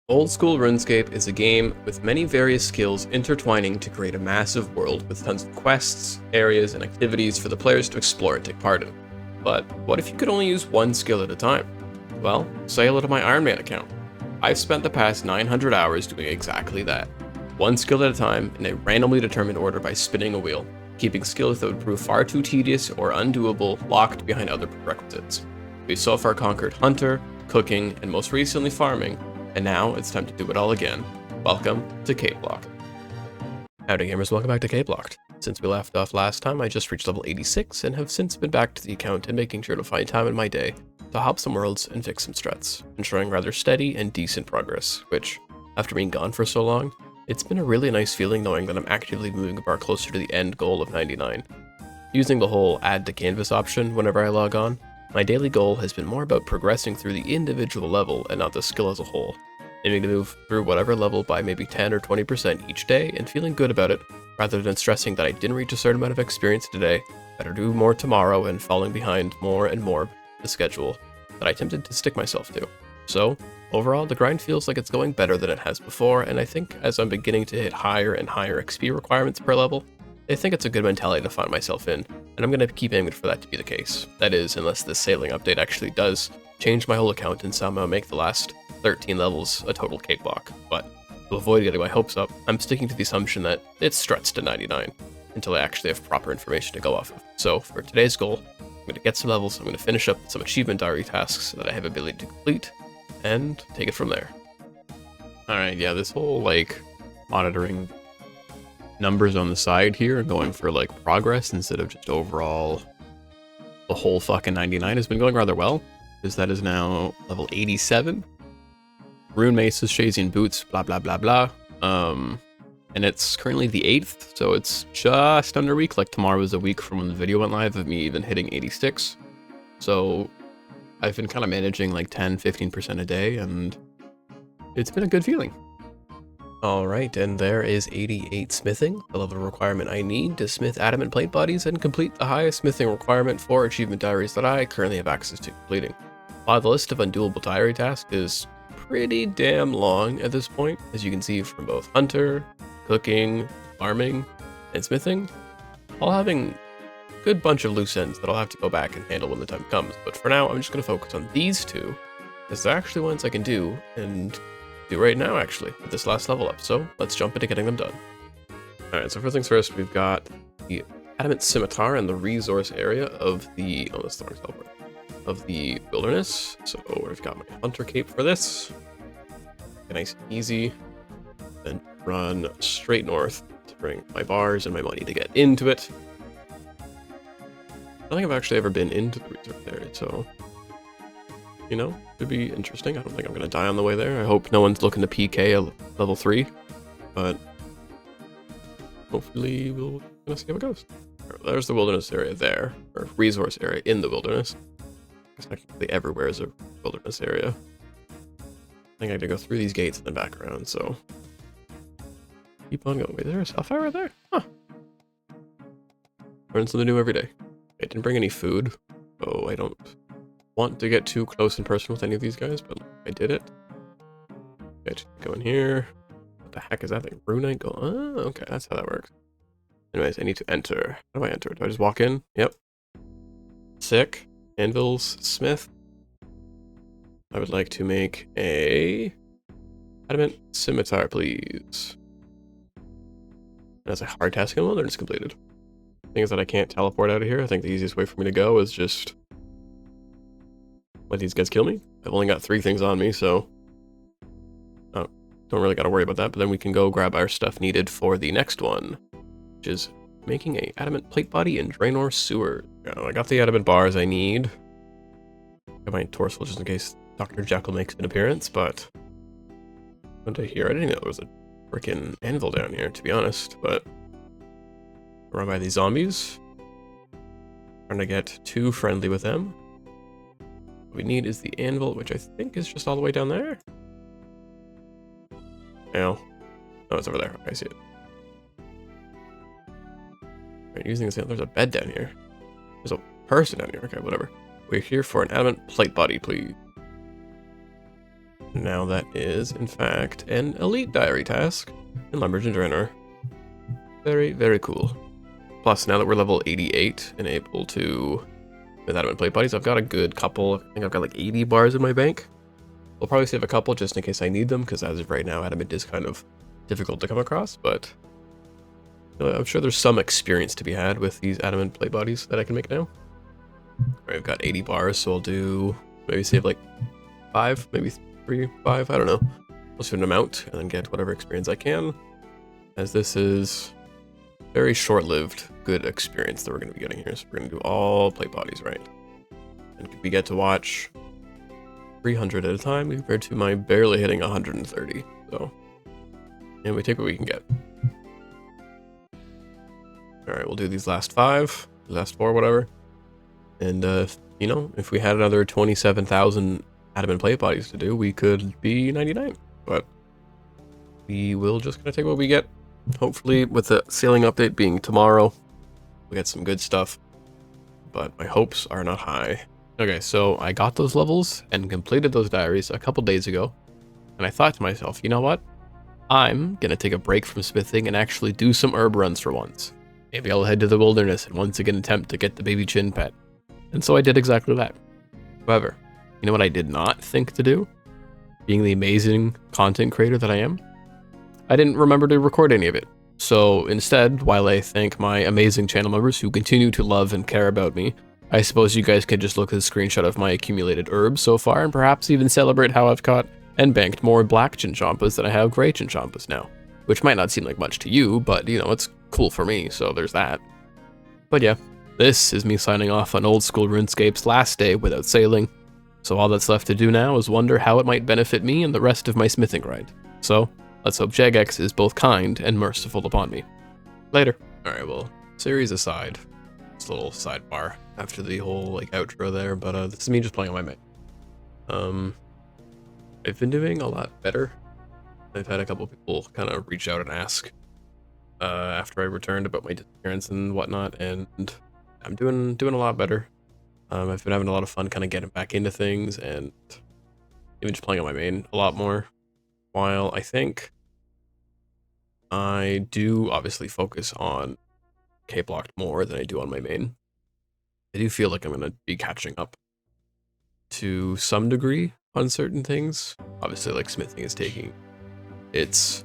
Old school RuneScape is a game with many various skills intertwining to create a massive world with tons of quests, areas, and activities for the players to explore and take part in. But what if you could only use one skill at a time? Well, say hello to my Iron Man account. I've spent the past 900 hours doing exactly that. One skill at a time in a randomly determined order by spinning a wheel, keeping skills that would prove far too tedious or undoable locked behind other prerequisites. We've so far conquered Hunter, cooking, and most recently farming, and now it's time to do it all again. Welcome to CapeLocked. Howdy gamers, welcome back to CapeLocked. Since we left off last time, I just reached level 86 and have since been back to the account and making sure to find time in my day to hop some worlds and fix some struts, ensuring rather steady and decent progress, which, after being gone for so long, it's been a really nice feeling knowing that I'm actively moving a bar closer to the end goal of 99. Using the whole add to canvas option whenever I log on, my daily goal has been more about progressing through the individual level and not the skill as a whole, aiming to move through whatever level by maybe 10 or 20% each day and feeling good about it, rather than stressing that I didn't reach a certain amount of experience today, better do more tomorrow, and falling behind more and more the schedule that I attempted to stick myself to. So, overall, the grind feels like it's going better than it has before, and I think as I'm beginning to hit higher and higher XP requirements per level, I think it's a good mentality to find myself in, and I'm going to keep aiming for that to be the case. That is, unless this sailing update actually does change my whole account and somehow make the last 13 levels a total cakewalk. But to avoid getting my hopes up, I'm sticking to the assumption that it struts to 99 until I actually have proper information to go off of. So for today's goal, I'm going to get some levels, I'm going to finish up some achievement diary tasks that I have ability to complete, and take it from there. Alright, yeah, this whole, monitoring numbers on the side here and going for, progress instead of just overall the whole fucking 99 has been going rather well, because that is now level 87. Rune Maces, Shazian Boots, blah blah blah blah. And it's currently the 8th, so it's just under a week. Like, tomorrow is a week from when the video went live of me even hitting 86. So I've been kind of managing like 10-15% a day, and it's been a good feeling. Alright, and there is 88 smithing, the level requirement I need to smith adamant plate bodies and complete the highest smithing requirement for achievement diaries that I currently have access to completing. While the list of undoable diary tasks is pretty damn long at this point, as you can see from both Hunter, cooking, farming, and smithing, all having a good bunch of loose ends that I'll have to go back and handle when the time comes. But for now, I'm just going to focus on these two, as they're actually ones I can do, and do right now actually, with this last level up. So let's jump into getting them done. Alright, so first things first, we've got the adamant scimitar in the resource area of the, oh, that's the wrong teleport, of the wilderness. So we've got my hunter cape for this. Nice and easy. Then run straight north to bring my bars and my money to get into it. I don't think I've actually ever been into the resource area, so, you know, could be interesting. I don't think I'm gonna die on the way there. I hope no one's looking to PK a level 3, but hopefully we'll see how it goes. Right, there's the wilderness area there, or resource area in the wilderness. It's actually everywhere is a wilderness area. I think I have to go through these gates and then back around, so keep on going. Wait, there's a sapphire right there? Huh. Learn something new every day. I didn't bring any food, so I don't want to get too close and personal with any of these guys, but I did it. Okay, go in here. What the heck is that thing? Runite go. Oh, okay, that's how that works. Anyways, I need to enter. How do I enter? Do I just walk in? Yep. Sick. Anvils, smith. I would like to make a adamant scimitar, please. That's a hard task in the wilderness completed. Thing is that I can't teleport out of here. I think the easiest way for me to go is just let these guys kill me. I've only got 3 things on me, so don't really got to worry about that. But then we can go grab our stuff needed for the next one, which is making a adamant plate body in Draenor sewer. I got the adamant bars I need. Got my torso just in case Dr. Jekyll makes an appearance, but what did I hear? I didn't know there was a freaking anvil down here, to be honest, but run by these zombies. Trying to get too friendly with them. What we need is the anvil, which I think is just all the way down there. Ow. Oh, it's over there. I see it. Right, using this, there's a bed down here. There's a person down here. Okay, whatever. We're here for an adamant plate body, please. Now that is, in fact, an elite diary task in Lumberjanes Joiner. Very, very cool. Plus, now that we're level 88 and able to, with adamant plate buddies, I've got a good couple. I think I've got like 80 bars in my bank. We'll probably save a couple just in case I need them, because as of right now, adamant is kind of difficult to come across, but I'm sure there's some experience to be had with these adamant plate bodies that I can make now. Alright, I've got 80 bars, so I'll do, maybe save like 5, maybe 3, 5, I don't know. I'll save an amount and then get whatever experience I can, as this is very short-lived good experience that we're going to be getting here. So we're going to do all plate bodies, right? And we get to watch 300 at a time compared to my barely hitting 130. So, and we take what we can get. All right, we'll do these last 5, last 4, whatever. And you know, if we had another 27,000 adamant plate bodies to do, we could be 99. But we will just kind of take what we get. Hopefully, with the sailing update being tomorrow, we get some good stuff, but my hopes are not high. Okay, so I got those levels and completed those diaries a couple days ago, and I thought to myself, you know what? I'm gonna take a break from smithing and actually do some herb runs for once. Maybe I'll head to the wilderness and once again attempt to get the baby chin pet. And so I did exactly that. However, you know what I did not think to do? Being the amazing content creator that I am, I didn't remember to record any of it. So instead, while I thank my amazing channel members who continue to love and care about me, I suppose you guys could just look at the screenshot of my accumulated herbs so far and perhaps even celebrate how I've caught and banked more black chinchompas than I have gray chinchompas now. Which might not seem like much to you, but you know, it's cool for me, so there's that. But yeah, this is me signing off on Old School RuneScape's last day without sailing. So all that's left to do now is wonder how it might benefit me and the rest of my smithing grind. So, let's hope Jagex is both kind and merciful upon me. Later. Alright, well, series aside, it's a little sidebar after the whole like outro there, but this is me just playing on my main. I've been doing a lot better. I've had a couple people kind of reach out and ask after I returned about my disappearance and whatnot, and I'm doing a lot better. I've been having a lot of fun kind of getting back into things and even just playing on my main a lot more. While I think I do obviously focus on CapeLocked more than I do on my main, I do feel like I'm going to be catching up to some degree on certain things. Obviously, like smithing is taking its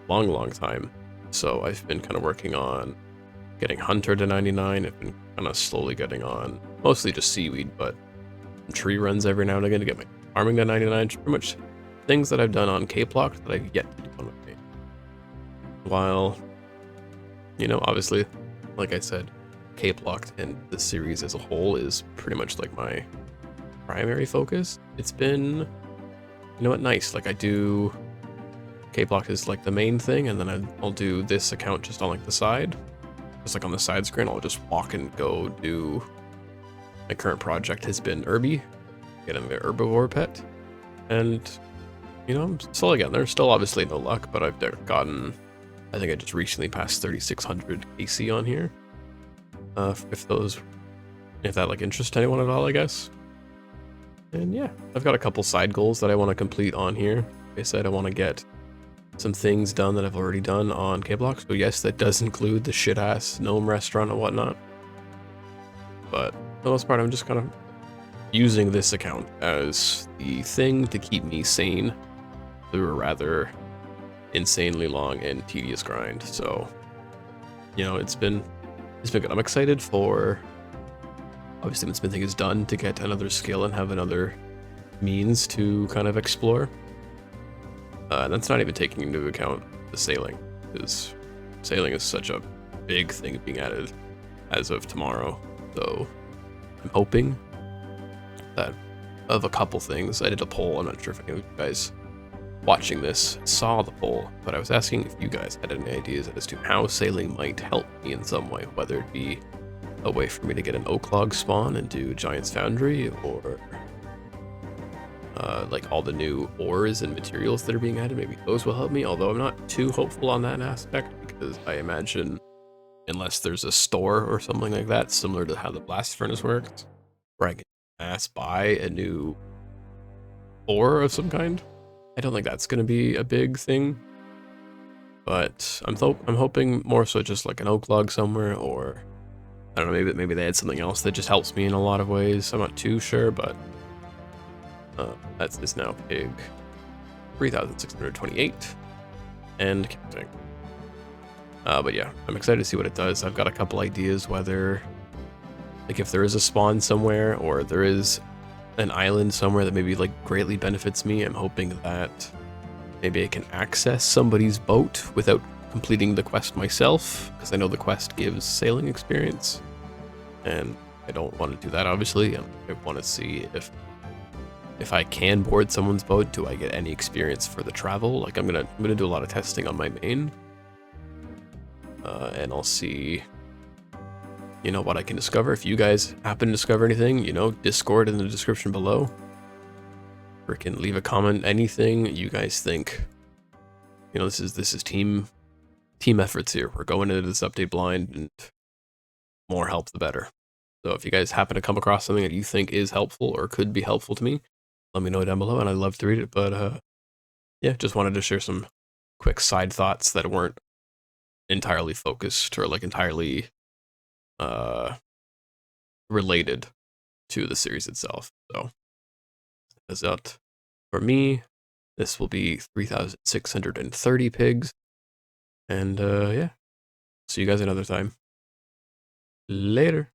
long time. So I've been kind of working on getting Hunter to 99. I've been kind of slowly getting on mostly just seaweed, but tree runs every now and again to get my farming to 99. Pretty much things that I've done on CapeLocked that I've yet to do on my main. While, you know, obviously, like I said, CapeLocked and the series as a whole is pretty much like my primary focus. It's been, you know what, nice. Like I do, CapeLocked is like the main thing, and then I'll do this account just on like the side. Just like on the side screen, I'll just walk and go do, my current project has been Herbie, getting the herbivore pet. And, you know, I'm still getting there. Still obviously no luck, but I've gotten, I think I just recently passed 3,600 AC on here. If that like interests anyone at all, I guess. And yeah, I've got a couple side goals that I want to complete on here. Like I said, I want to get some things done that I've already done on CapeLocked. So yes, that does include the shit-ass gnome restaurant and whatnot. But for the most part, I'm just kind of using this account as the thing to keep me sane through a rather insanely long and tedious grind. So, you know, it's been good. I'm excited for, obviously when smithing is done, to get another skill and have another means to kind of explore. That's not even taking into account the sailing, because sailing is such a big thing being added as of tomorrow. So I'm hoping that of a couple things, I did a poll. I'm not sure if any of you guys watching this saw the poll, but I was asking if you guys had any ideas as to how sailing might help me in some way, whether it be a way for me to get an oak log spawn and do Giant's Foundry, or like all the new ores and materials that are being added, maybe those will help me, although I'm not too hopeful on that aspect, because I imagine unless there's a store or something like that, similar to how the blast furnace works, where I can buy a new ore of some kind, I don't think that's going to be a big thing. But I'm hoping more so just like an oak log somewhere, or I don't know, maybe they had something else that just helps me in a lot of ways. I'm not too sure, but that's now pig 3,628 and counting. But yeah, I'm excited to see what it does. I've got a couple ideas whether, like, if there is a spawn somewhere or there is an island somewhere that maybe like greatly benefits me. I'm hoping that maybe I can access somebody's boat without completing the quest myself, because I know the quest gives sailing experience, and I don't want to do that, obviously. I want to see if I can board someone's boat, do I get any experience for the travel? Like, I'm gonna do a lot of testing on my main, and I'll see, you know, what I can discover. If you guys happen to discover anything, you know, Discord in the description below. Freaking leave a comment, anything you guys think. You know, this is team efforts here. We're going into this update blind, and more help the better. So if you guys happen to come across something that you think is helpful or could be helpful to me, let me know down below, and I'd love to read it. But yeah, just wanted to share some quick side thoughts that weren't entirely focused or like entirely related to the series itself. So as that for me, this will be 3,630 pigs. And yeah, see you guys another time. Later.